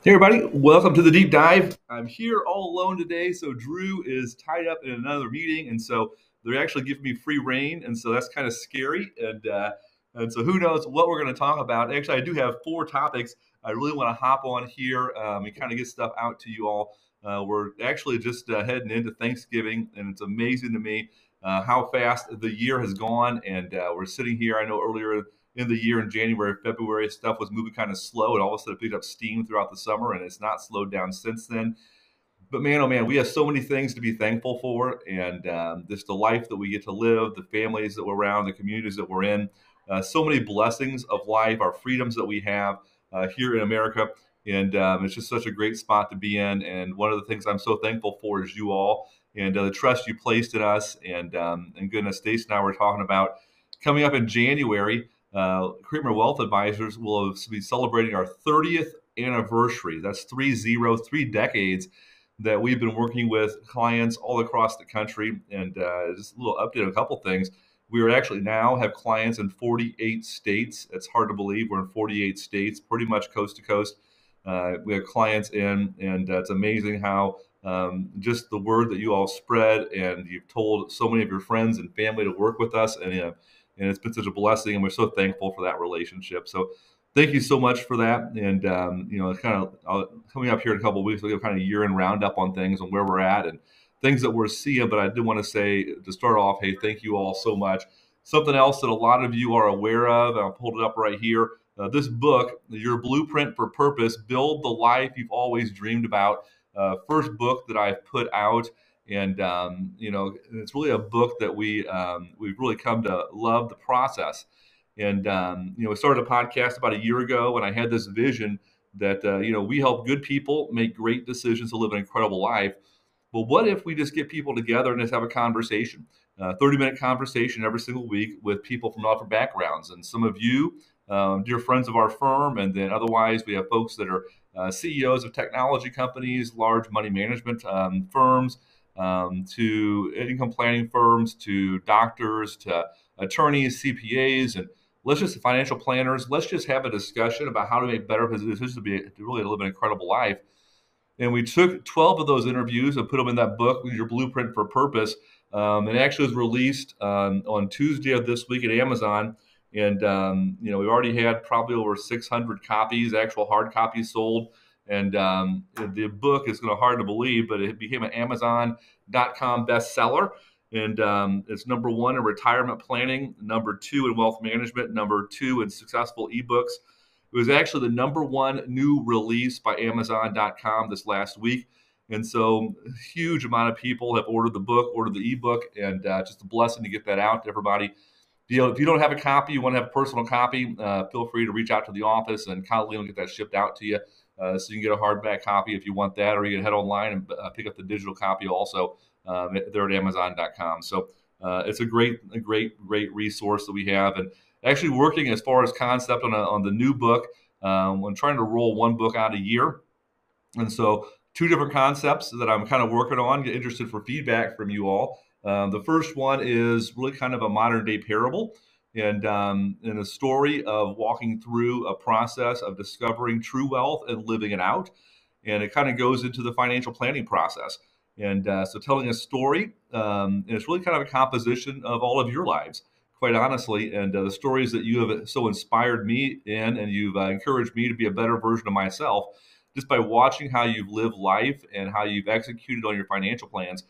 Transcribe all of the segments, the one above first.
Hey everybody, welcome to the deep dive. I'm here all alone today, so Drew is tied up in another meeting, and so they're actually giving me free reign, and so that's kind of scary. And so who knows what we're going to talk about? Actually, I do have four topics I really want to hop on here and kind of get stuff out to you all. We're actually just heading into Thanksgiving, and it's amazing to me how fast the year has gone. And we're sitting here. I know earlier in the year in January, February, stuff was moving kind of slow. And all of a sudden it picked up steam throughout the summer, and it's not slowed down since then. But man, oh man, we have so many things to be thankful for, and just the life that we get to live, the families that we're around, the communities that we're in, so many blessings of life, our freedoms that we have here in America. And it's just such a great spot to be in. And one of the things I'm so thankful for is you all and the trust you placed in us. And goodness, Stace and I were talking about coming up in January. Creamer Wealth Advisors will be celebrating our 30th anniversary. That's 3 decades that we've been working with clients all across the country. And just a little update on a couple things. We are actually now have clients in 48 states. It's hard to believe we're in 48 states, pretty much coast to coast. We have clients in, and it's amazing how just the word that you all spread, and you've told so many of your friends and family to work with us, and it's been such a blessing, and we're so thankful for that relationship. So thank you so much for that. And kind of coming up here in a couple of weeks, we'll give kind of year-end roundup on things and where we're at and things that we're seeing. But I do want to say to start off, hey, thank you all so much. Something else that a lot of you are aware of, I'll pull it up right here. This book, Your Blueprint for Purpose, Build the Life You've Always Dreamed About. First book that I've put out. And it's really a book that we've really come to love the process. And we started a podcast about a year ago, and I had this vision that we help good people make great decisions to live an incredible life. Well, what if we just get people together and just have a conversation, 30-minute conversation every single week with people from all different backgrounds? And some of you, dear friends of our firm, and then otherwise we have folks that are CEOs of technology companies, large money management firms, to income planning firms, to doctors, to attorneys, CPAs, and let's just financial planners. Let's just have a discussion about how to make better decisions to really live an incredible life. And we took 12 of those interviews and put them in that book, Your Blueprint for Purpose. It actually was released on Tuesday of this week at Amazon. And, we've already had probably over 600 copies, actual hard copies sold. And the book is hard to believe, but it became an Amazon.com bestseller. And it's number one in retirement planning, number two in wealth management, number two in successful ebooks. It was actually the number one new release by Amazon.com this last week. And so a huge amount of people have ordered the book, ordered the ebook, and just a blessing to get that out to everybody. If you don't have a copy, you want to have a personal copy, feel free to reach out to the office, and Colleen will get that shipped out to you. So you can get a hardback copy if you want that, or you can head online and pick up the digital copy also. They're at Amazon.com. So it's a great resource that we have. And actually working as far as concept on the new book, I'm trying to roll one book out a year. And so two different concepts that I'm kind of working on, get interested for feedback from you all. The first one is really kind of a modern day parable, and a story of walking through a process of discovering true wealth and living it out. And it kind of goes into the financial planning process. And so telling a story, and it's really kind of a composition of all of your lives, quite honestly. And the stories that you have so inspired me in, and you've encouraged me to be a better version of myself just by watching how you've lived life and how you've executed on your financial plans.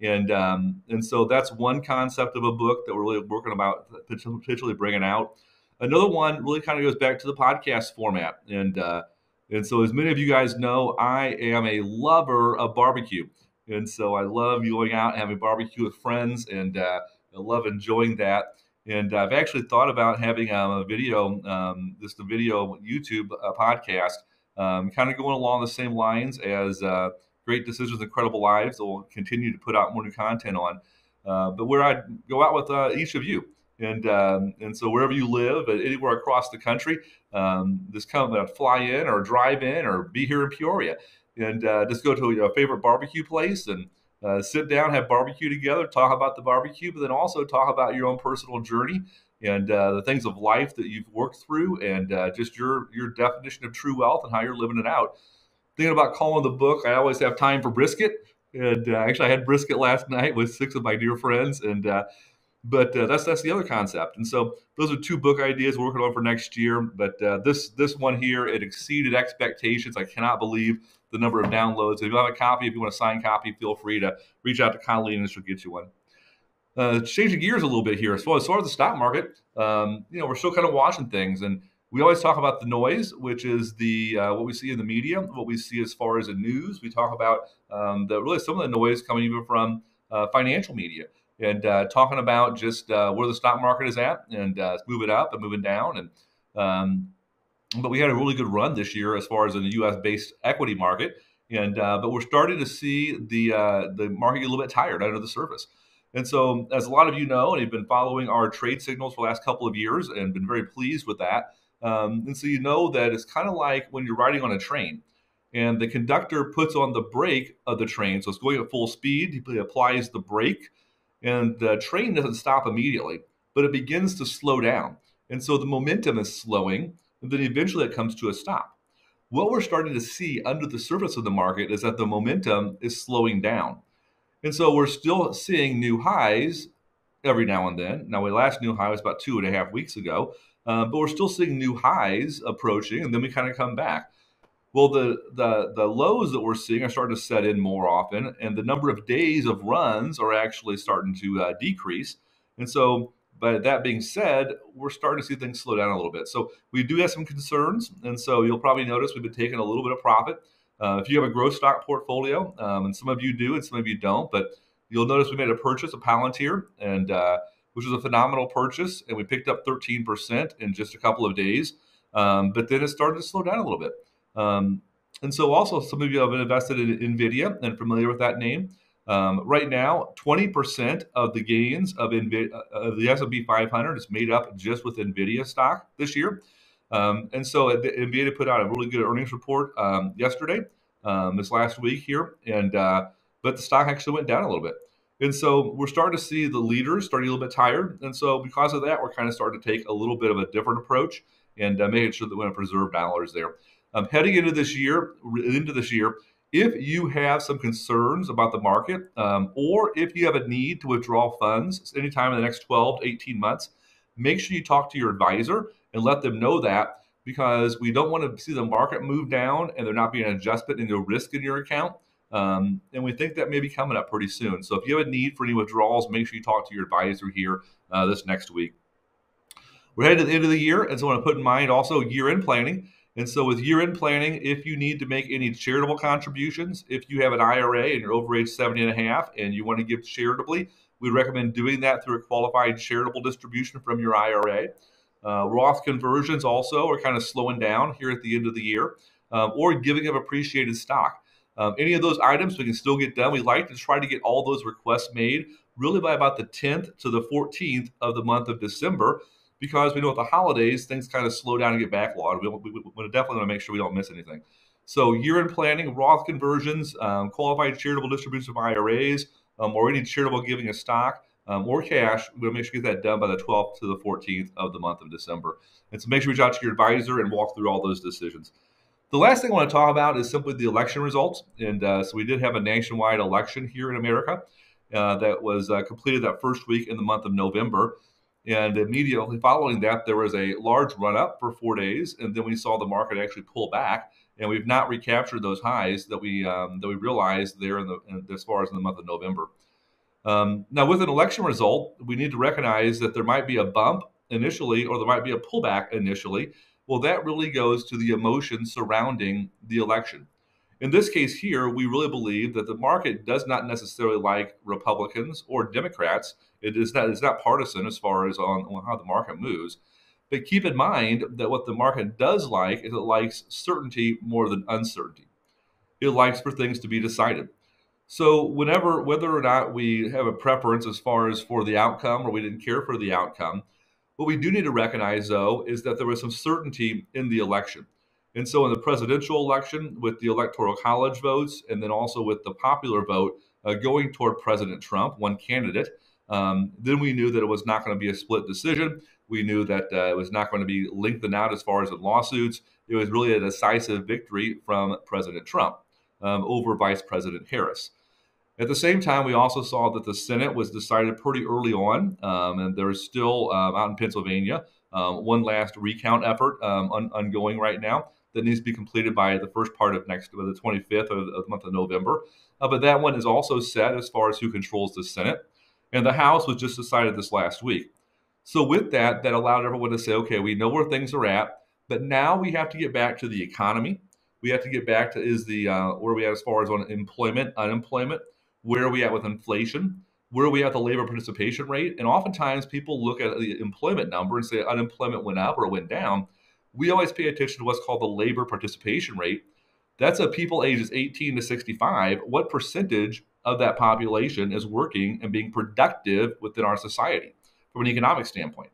And so that's one concept of a book that we're really working about potentially bringing out. Another one really kind of goes back to the podcast format. And so as many of you guys know, I am a lover of barbecue. And so I love going out and having barbecue with friends, and I love enjoying that. And I've actually thought about having a video, just a video YouTube podcast, kind of going along the same lines as Great Decisions, Incredible Lives that we'll continue to put out more new content on. But where I go out with each of you. And so wherever you live, anywhere across the country, just come fly in or drive in or be here in Peoria. And just go to your favorite barbecue place and sit down, have barbecue together, talk about the barbecue, but then also talk about your own personal journey and the things of life that you've worked through, and just your definition of true wealth and how you're living it out. Thinking about calling the book, I always have time for brisket. And actually, I had brisket last night with 6 of my dear friends, and but that's the other concept. And so those are 2 book ideas we're working on for next year. But this one here, it exceeded expectations. I cannot believe the number of downloads. If you have a copy, if you want a signed copy, feel free to reach out to Colleen and she'll get you one. Changing gears a little bit here, as far as the stock market, we're still kind of watching things, and we always talk about the noise, which is the what we see in the media, what we see as far as the news. We talk about really some of the noise coming even from financial media, and talking about just where the stock market is at, and it's moving up and moving down, and but we had a really good run this year as far as in the U.S. based equity market, and but we're starting to see the market get a little bit tired under the surface. And so, as a lot of you know, and you've been following our trade signals for the last couple of years and been very pleased with that. And so, you know that it's kind of like when you're riding on a train and the conductor puts on the brake of the train. So, it's going at full speed. He applies the brake, and the train doesn't stop immediately, but it begins to slow down. And so, the momentum is slowing, and then eventually it comes to a stop. What we're starting to see under the surface of the market is that the momentum is slowing down. And so we're still seeing new highs every now and then. Now, our last new high was about 2.5 weeks ago, but we're still seeing new highs approaching, and then we kind of come back. Well, the lows that we're seeing are starting to set in more often, and the number of days of runs are actually starting to decrease. And so, but that being said, we're starting to see things slow down a little bit. So we do have some concerns, and so you'll probably notice we've been taking a little bit of profit. If you have a growth stock portfolio, and some of you do, and some of you don't, but you'll notice we made a purchase of Palantir, and which was a phenomenal purchase, and we picked up 13% in just a couple of days. But then it started to slow down a little bit. And so also some of you have been invested in NVIDIA and familiar with that name. Right now, 20% of the gains of the S&P 500 is made up just with NVIDIA stock this year. And so NVIDIA put out a really good earnings report yesterday, this last week here, and but the stock actually went down a little bit. And so we're starting to see the leaders starting a little bit tired. And so because of that, we're kind of starting to take a little bit of a different approach and making sure that we're going to preserve dollars there. Heading into this year, if you have some concerns about the market, or if you have a need to withdraw funds anytime in the next 12 to 18 months, make sure you talk to your advisor and let them know that, because we don't want to see the market move down and there not be an adjustment in the risk in your account. And we think that may be coming up pretty soon. So if you have a need for any withdrawals, make sure you talk to your advisor here this next week. We're headed to the end of the year, and so I want to put in mind also year-end planning. And so with year-end planning, if you need to make any charitable contributions, if you have an IRA and you're over age 70 and a half and you want to give charitably, we recommend doing that through a qualified charitable distribution from your IRA. Roth conversions also are kind of slowing down here at the end of the year, or giving of appreciated stock. Any of those items we can still get done. We like to try to get all those requests made really by about the 10th to the 14th of the month of December, because we know at the holidays, things kind of slow down and get backlogged. We definitely want to make sure we don't miss anything. So year-end planning, Roth conversions, qualified charitable distribution of IRAs, or any charitable giving of stock, or cash, we're going to make sure you get that done by the 12th to the 14th of the month of December. And so make sure you reach out to your advisor and walk through all those decisions. The last thing I want to talk about is simply the election results. And so we did have a nationwide election here in America that was completed that first week in the month of November. And immediately following that, there was a large run-up for 4 days, and then we saw the market actually pull back, and we've not recaptured those highs that we realized there as far as in the month of November. Now, with an election result, we need to recognize that there might be a bump initially, or there might be a pullback initially. Well, that really goes to the emotion surrounding the election. In this case here, we really believe that the market does not necessarily like Republicans or Democrats. It's not partisan as far as on how the market moves. But keep in mind that what the market does like is it likes certainty more than uncertainty. It likes for things to be decided. So whether or not we have a preference as far as for the outcome, or we didn't care for the outcome, what we do need to recognize, though, is that there was some certainty in the election. And so in the presidential election, with the electoral college votes, and then also with the popular vote going toward President Trump, one candidate, then we knew that it was not going to be a split decision. We knew that it was not going to be lengthened out as far as the lawsuits. it was really a decisive victory from President Trump over Vice President Harris. At the same time, we also saw that the Senate was decided pretty early on, and there's still out in Pennsylvania one last recount effort ongoing right now that needs to be completed by the first part of the 25th of the month of November. But that one is also set as far as who controls the Senate, and the House was just decided this last week. So with that, that allowed everyone to say, okay, we know where things are at, but now we have to get back to the economy. We have to get back to where are we at as far as on employment, unemployment, where are we at with inflation, where are we at the labor participation rate, and oftentimes people look at the employment number and say unemployment went up or it went down. We always pay attention to what's called the labor participation rate. That's of people ages 18 to 65. What percentage of that population is working and being productive within our society from an economic standpoint?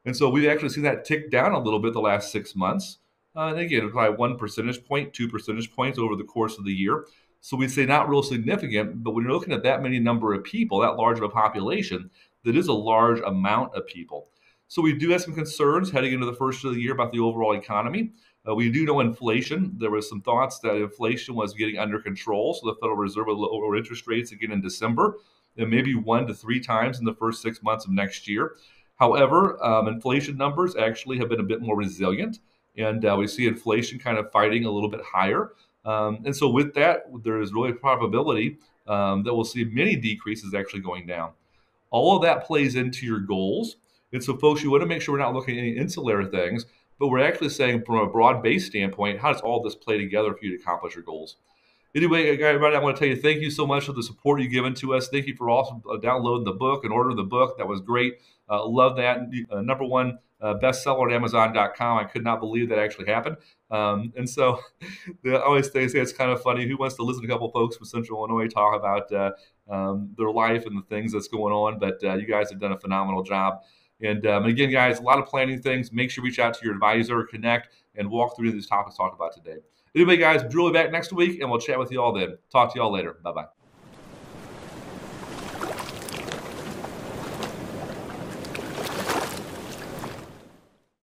And so we've actually seen that tick down a little bit the last 6 months. And again, by 1 percentage point, 2 percentage points over the course of the year. So we say not real significant, but when you're looking at that many number of people, that large of a population, that is a large amount of people. So we do have some concerns heading into the first of the year about the overall economy. We do know inflation. There was some thoughts that inflation was getting under control, so the Federal Reserve will lower interest rates again in December, and maybe 1 to 3 times in the first 6 months of next year. However, inflation numbers actually have been a bit more resilient, and we see inflation kind of fighting a little bit higher. And so with that, there is really a probability that we'll see many decreases actually going down. All of that plays into your goals. And so, folks, you want to make sure we're not looking at any insular things, but we're actually saying from a broad-based standpoint, how does all this play together for you to accomplish your goals? Anyway, everybody, I want to tell you thank you so much for the support you've given to us. Thank you for also downloading the book and ordering the book. That was great. Love that. Number one bestseller at Amazon.com. I could not believe that actually happened. And so I always say it's kind of funny. Who wants to listen to a couple of folks from Central Illinois talk about their life and the things that's going on? But you guys have done a phenomenal job. And again, guys, a lot of planning things. Make sure you reach out to your advisor, connect, and walk through these topics talked about today. Anyway, guys, Drew will be back next week, and we'll chat with you all then. Talk to you all later. Bye-bye.